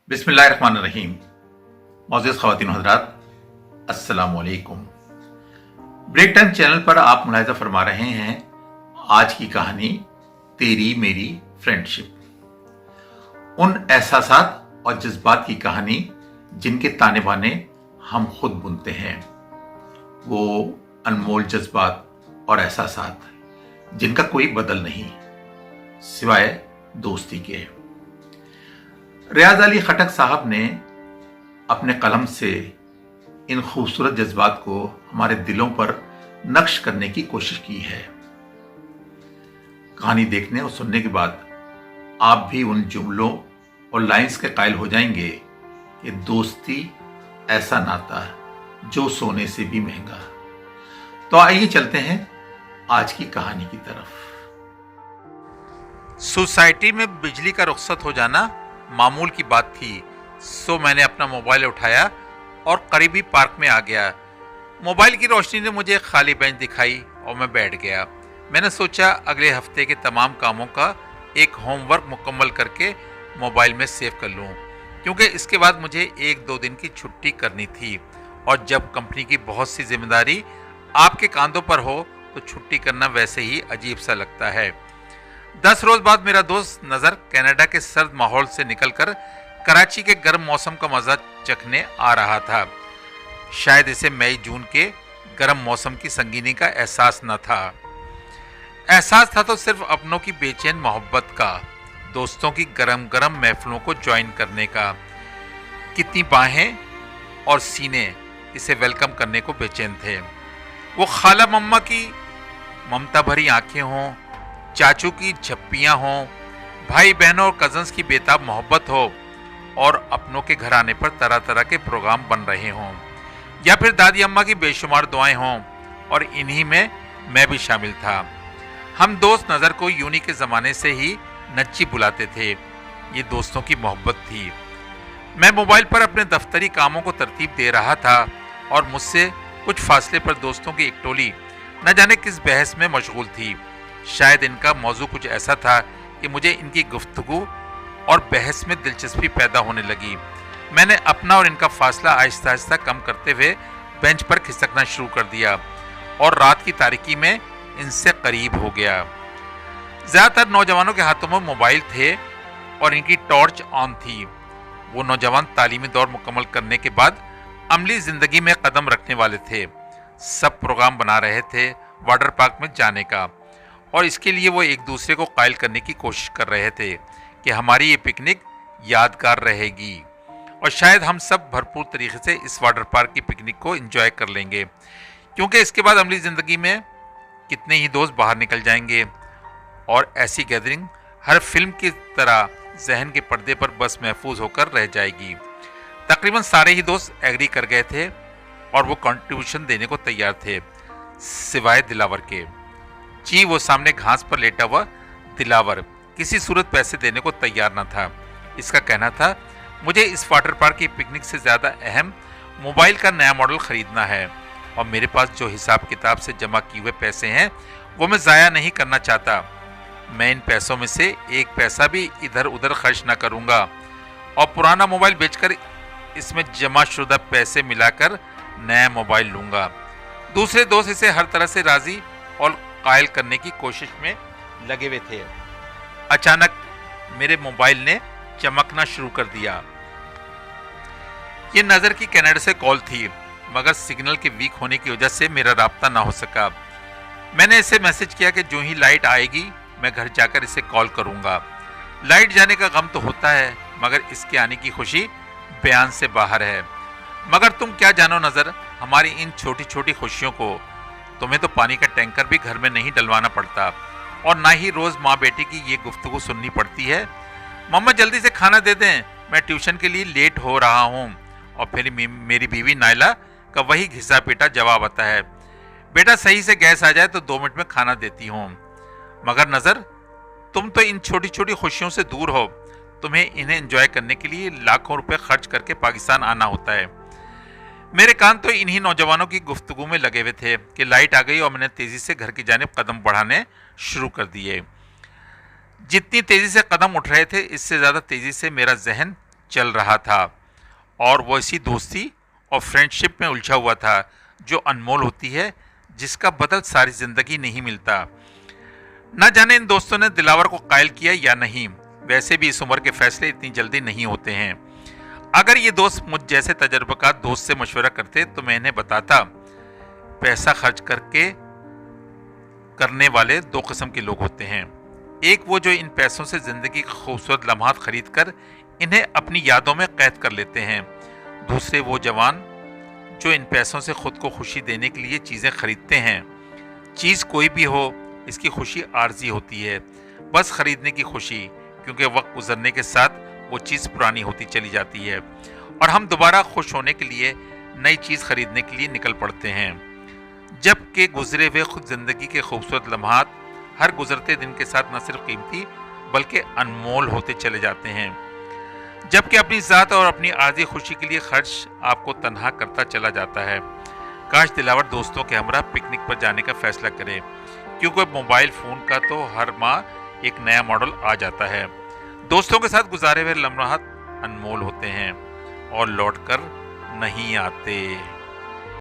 बिस्मिल्लाहिर्रहमानिर्रहीम। मौजूद ख़वातीन हज़रात, अस्सलामुअलैकुम। ब्रेक टाइम चैनल पर आप मुलाहिज़ा फरमा रहे हैं आज की कहानी तेरी मेरी फ्रेंडशिप। उन एहसासात और जज्बात की कहानी जिनके ताने बाने हम खुद बुनते हैं, वो अनमोल जज्बात और एहसासात जिनका कोई बदल नहीं सिवाय दोस्ती के। रियाज अली खटक साहब ने अपने कलम से इन खूबसूरत जज्बात को हमारे दिलों पर नक्श करने की कोशिश की है। कहानी देखने और सुनने के बाद आप भी उन जुमलों और लाइंस के कायल हो जाएंगे कि दोस्ती ऐसा नाता जो सोने से भी महंगा। तो आइए चलते हैं आज की कहानी की तरफ। सोसाइटी में बिजली का रुखसत हो जाना मामूल की बात थी, सो मैंने अपना मोबाइल उठाया और करीबी पार्क में आ गया। मोबाइल की रोशनी ने मुझे एक खाली बेंच दिखाई और मैं बैठ गया। मैंने सोचा अगले हफ्ते के तमाम कामों का एक होमवर्क मुकम्मल करके मोबाइल में सेव कर लूं, क्योंकि इसके बाद मुझे 1-2 दिन की छुट्टी करनी थी, और जब कंपनी की बहुत सी जिम्मेदारी आपके कांधों पर हो तो छुट्टी करना वैसे ही अजीब सा लगता है। 10 रोज बाद मेरा दोस्त नज़र कनाडा के सर्द माहौल से निकलकर कराची के गर्म मौसम का मजा चखने आ रहा था। शायद इसे मई जून के गर्म मौसम की संगीनी का एहसास न था। एहसास था तो सिर्फ अपनों की बेचैन मोहब्बत का, दोस्तों की गरम गरम महफिलों को ज्वाइन करने का। कितनी बाहें और सीने इसे वेलकम करने को बेचैन थे। वो खाला मम्मा की ममता भरी आंखें हों, चाचू की झप्पियां हों, भाई बहनों और कजन्स की बेताब मोहब्बत हो, और अपनों के घर आने पर तरह तरह के प्रोग्राम बन रहे हों, या फिर दादी अम्मा की बेशुमार दुआएं हों, और इन्हीं में मैं भी शामिल था। हम दोस्त नज़र को यूनी के ज़माने से ही नच्ची बुलाते थे। ये दोस्तों की मोहब्बत थी। मैं मोबाइल पर अपने दफ्तरी कामों को तरतीब दे रहा था और मुझसे कुछ फासले पर दोस्तों की एक टोली न जाने किस बहस में मशगूल थी। शायद इनका मौजू कुछ ऐसा था कि मुझे इनकी गुफ्तगू और बहस में दिलचस्पी पैदा होने लगी। मैंने अपना और इनका फासला आहिस्ता आहिस्ता कम करते हुए बेंच पर खिसकना शुरू कर दिया और रात की तारीकी में इनसे करीब हो गया। ज़्यादातर नौजवानों के हाथों में मोबाइल थे और इनकी टॉर्च ऑन थी। वो नौजवान तालीमी दौर मुकम्मल करने के बाद अमली ज़िंदगी में कदम रखने वाले थे। सब प्रोग्राम बना रहे थे वाटर पार्क में जाने का, और इसके लिए वो एक दूसरे को कायल करने की कोशिश कर रहे थे कि हमारी ये पिकनिक यादगार रहेगी, और शायद हम सब भरपूर तरीके से इस वाटर पार्क की पिकनिक को एंजॉय कर लेंगे, क्योंकि इसके बाद अमली ज़िंदगी में कितने ही दोस्त बाहर निकल जाएंगे, और ऐसी गैदरिंग हर फिल्म की तरह जहन के पर्दे पर बस महफूज होकर रह जाएगी। तकरीबन सारे ही दोस्त एग्री कर गए थे और वो कंट्रीब्यूशन देने को तैयार थे, सिवाय दिलावर के। जी, वो सामने घास पर लेटा हुआ दिलावर किसी सूरत पैसे देने को तैयार न था। इसका कहना था, मुझे इस वाटर पार्क की पिकनिक से ज़्यादा अहम मोबाइल का नया मॉडल ख़रीदना है, और मेरे पास जो हिसाब किताब से जमा किए हुए पैसे हैं वो मैं ज़ाया नहीं करना चाहता। मैं इन पैसों में से एक पैसा भी इधर उधर खर्च ना करूँगा, और पुराना मोबाइल बेचकर इसमें जमा शुदा पैसे मिलाकर नया मोबाइल लूँगा। दूसरे दोस्त इसे हर तरह से राज़ी और कायल करने की कोशिश में लगे हुए थे। अचानक मेरे मोबाइल ने चमकना शुरू कर दिया। ये नज़र की कनाडा से कॉल थी, मगर सिग्नल के वीक होने की वजह से मेरा राब्ता ना हो सका। मैंने इसे मैसेज किया कि जो ही लाइट आएगी मैं घर जाकर इसे कॉल करूंगा। लाइट जाने का गम तो होता है, मगर इसके आने की खुशी बयान से बाहर है। मगर तुम क्या जानो नज़र, हमारी इन छोटी छोटी खुशियों को। तुम्हें तो पानी का टैंकर भी घर में नहीं डलवाना पड़ता, और ना ही रोज़ माँ बेटी की ये गुफ्तगू सुननी पड़ती है। मम्मा जल्दी से खाना दे दें, मैं ट्यूशन के लिए लेट हो रहा हूँ। और फिर मेरी बीवी नायला का वही घिसा पीटा जवाब आता है, बेटा सही से गैस आ जाए तो 2 मिनट में खाना देती हूँ। मगर नज़र, तुम तो इन छोटी छोटी खुशियों से दूर हो। तुम्हें इन्हें एंजॉय करने के लिए लाखों रुपए खर्च करके पाकिस्तान आना होता है। मेरे कान तो इन्हीं नौजवानों की गुफ्तगू में लगे हुए थे कि लाइट आ गई और मैंने तेज़ी से घर की जानिब कदम बढ़ाने शुरू कर दिए। जितनी तेज़ी से कदम उठ रहे थे, इससे ज़्यादा तेज़ी से मेरा जहन चल रहा था और वो इसी दोस्ती और फ्रेंडशिप में उलझा हुआ था जो अनमोल होती है, जिसका बदल सारी ज़िंदगी नहीं मिलता। न जाने इन दोस्तों ने दिलावर को कायल किया या नहीं। वैसे भी इस उम्र के फैसले इतनी जल्दी नहीं होते हैं। अगर ये दोस्त मुझ जैसे तजर्बाकार दोस्त से मशवरा करते तो मैं इन्हें बताता, पैसा खर्च करके करने वाले दो किस्म के लोग होते हैं। एक वो जो इन पैसों से जिंदगी के खूबसूरत लम्हात खरीद कर इन्हें अपनी यादों में कैद कर लेते हैं। दूसरे वो जवान जो इन पैसों से खुद को खुशी देने के लिए चीज़ें खरीदते हैं। चीज़ कोई भी हो, इसकी खुशी आर्जी होती है, बस खरीदने की खुशी, क्योंकि वक्त गुजरने के साथ वो चीज़ पुरानी होती चली जाती है और हम दोबारा खुश होने के लिए नई चीज़ खरीदने के लिए निकल पड़ते हैं। जबकि गुजरे हुए खुद ज़िंदगी के खूबसूरत लम्हात हर गुजरते दिन के साथ न सिर्फ कीमती बल्कि अनमोल होते चले जाते हैं। जबकि अपनी ज़ात और अपनी आर्जी खुशी के लिए खर्च आपको तन्हा करता चला जाता है। काश दिलावर दोस्तों के हमरा पिकनिक पर जाने का फैसला करे, क्योंकि मोबाइल फ़ोन का तो हर माह एक नया मॉडल आ जाता है। दोस्तों के साथ गुजारे हुए लम्हात अनमोल होते हैं और लौट कर नहीं आते।